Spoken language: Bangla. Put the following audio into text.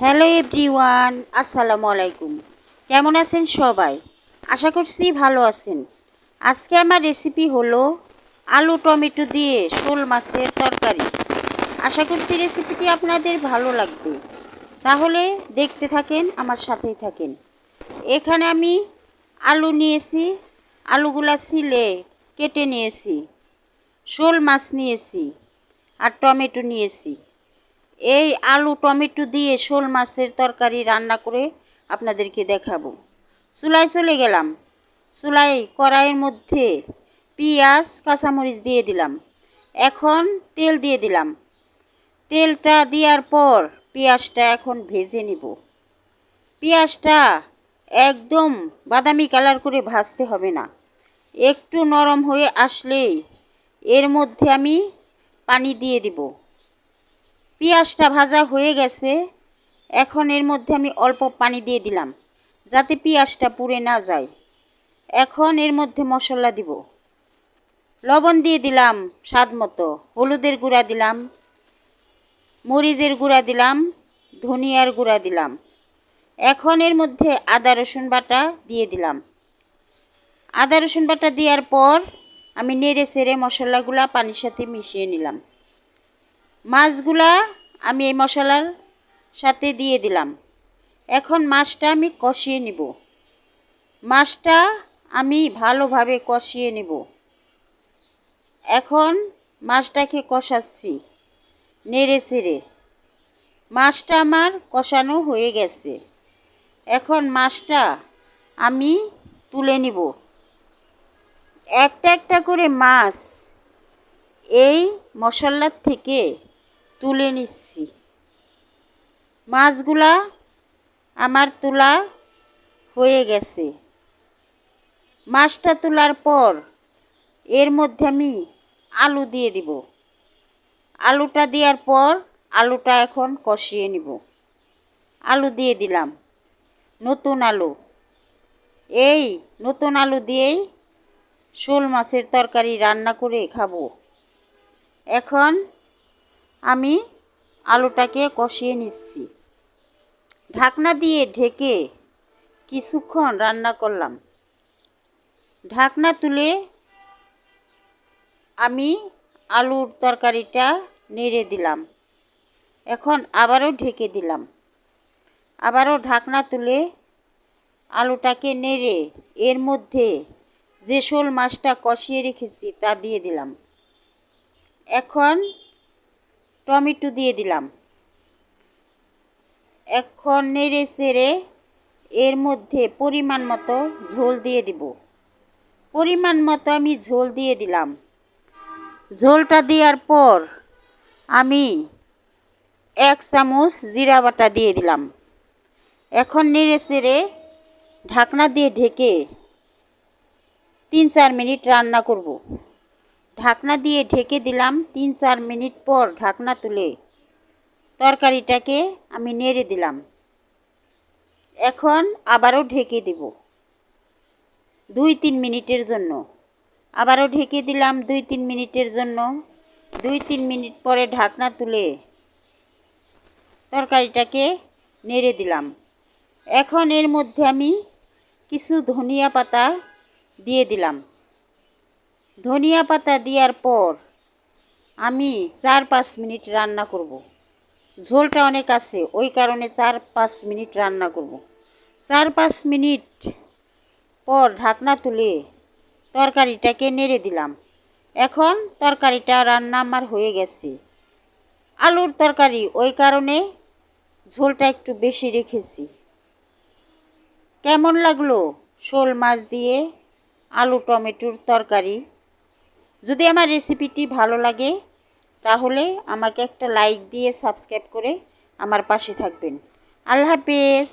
হ্যালো এভরিওয়ান, আসসালামু আলাইকুম। কেমন আছেন সবাই? আশা করছি ভালো আছেন। আজকে আমার রেসিপি হলো আলু টমেটো দিয়ে শোল মাছের তরকারি। আশা করছি রেসিপিটি আপনাদের ভালো লাগবে। তাহলে দেখতে থাকেন, আমার সাথেই থাকেন। এখানে আমি আলু নিয়েছি, আলুগুলা ছিলে কেটে নিয়েছি, শোল মাছ নিয়েছি আর টমেটো নিয়েছি। এই আলু টমেটো দিয়ে শোল মাছের তরকারি রান্না করে আপনাদেরকে দেখাবো। চুলায় চলে গেলাম। চুলায় কড়াইয়ের মধ্যে পেঁয়াজ কাঁচামরিচ দিয়ে দিলাম। এখন তেল দিয়ে দিলাম। তেলটা দেওয়ার পর পেঁয়াজটা এখন ভেজে নিব। পেঁয়াজটা একদম বাদামি কালার করে ভাজতে হবে না, একটু নরম হয়ে আসলেই এর মধ্যে আমি পানি দিয়ে দিব। পেঁয়াজটা ভাজা হয়ে গেছে, এখন এর মধ্যে আমি অল্প পানি দিয়ে দিলাম যাতে পেঁয়াজটা পুড়ে না যায়। এখন এর মধ্যে মশলা দিব। লবণ দিয়ে দিলাম স্বাদ মতো, হলুদের গুঁড়া দিলাম, মরিচের গুঁড়া দিলাম, ধনিয়ার গুঁড়া দিলাম। এখন এর মধ্যে আদা রসুন বাটা দিয়ে দিলাম। আদা রসুন বাটা দেওয়ার পর আমি নেড়ে চেড়ে মশলাগুলা পানির সাথে মিশিয়ে নিলাম। মাছগুলা আমি এই মশলার সাথে দিয়ে দিলাম। এখন মাছটা আমি কষিয়ে নিব। মাছটা আমি ভালোভাবে কষিয়ে নিব। এখন মাছটাকে কষাচ্ছি নেড়ে চেড়ে। মাছটা আমার কষানো হয়ে গেছে। এখন মাছটা আমি তুলে নিব। একটা একটা করে মাছ এই মশলার থেকে তুলে নিচ্ছি। মাছগুলা আমার তোলা হয়ে গেছে। মাছটা তোলার পর এর মধ্যে আমি আলু দিয়ে দিব। আলুটা দেওয়ার পর আলুটা এখন কষিয়ে নিব। আলু দিয়ে দিলাম, নতুন আলু। এই নতুন আলু দিয়েই শোল মাছের তরকারি রান্না করে খাবো। এখন আমি আলুটাকে কষিয়ে নিচ্ছি। ঢাকনা দিয়ে ঢেকে কিছুক্ষণ রান্না করলাম। ঢাকনা তুলে আমি আলুর তরকারিটা নেড়ে দিলাম। এখন আবারও ঢেকে দিলাম। আবারও ঢাকনা তুলে আলুটাকে নেড়ে এর মধ্যে যে শোল মাছটা কষিয়ে রেখেছি তা দিয়ে দিলাম। এখন টমেটো দিয়ে দিলাম। এখন নেড়ে চেড়ে এর মধ্যে পরিমাণ মতো ঝোল দিয়ে দিব। পরিমাণ মতো আমি ঝোল দিয়ে দিলাম। ঝোলটা দেওয়ার পর আমি 1 চামচ জিরা বাটা দিয়ে দিলাম। এখন নেড়ে চেড়ে ঢাকনা দিয়ে ঢেকে 3-4 মিনিট রান্না করব। ঢাকনা দিয়ে ঢেকে দিলাম। 3-4 মিনিট পর ঢাকনা তুলে তরকারিটাকে আমি নেড়ে দিলাম। এখন আবারও ঢেকে দেব 2-3 মিনিটের জন্য। আবারও ঢেকে দিলাম 2-3 মিনিটের জন্য। 2-3 মিনিট পরে ঢাকনা তুলে তরকারিটাকে নেড়ে দিলাম। এখন এর মধ্যে আমি কিছু ধনিয়া পাতা দিয়ে দিলাম। ধনিয়া পাতা দেওয়ার পর আমি 4-5 মিনিট রান্না করব। ঝোলটা অনেক আছে, ওই কারণে 4-5 মিনিট রান্না করব। 4-5 মিনিট পর ঢাকনা তুলে তরকারিটাকে নেড়ে দিলাম। এখন তরকারিটা রান্না আমার হয়ে গেছে। আলুর তরকারি, ওই কারণে ঝোলটা একটু বেশি রেখেছি। কেমন লাগলো শোল মাছ দিয়ে আলু টমেটোর তরকারি? যদি আমার রেসিপিটি ভালো লাগে তাহলে আমাকে একটা লাইক দিয়ে সাবস্ক্রাইব করে আমার পাশে থাকবেন। আল্লাহ হাফেজ।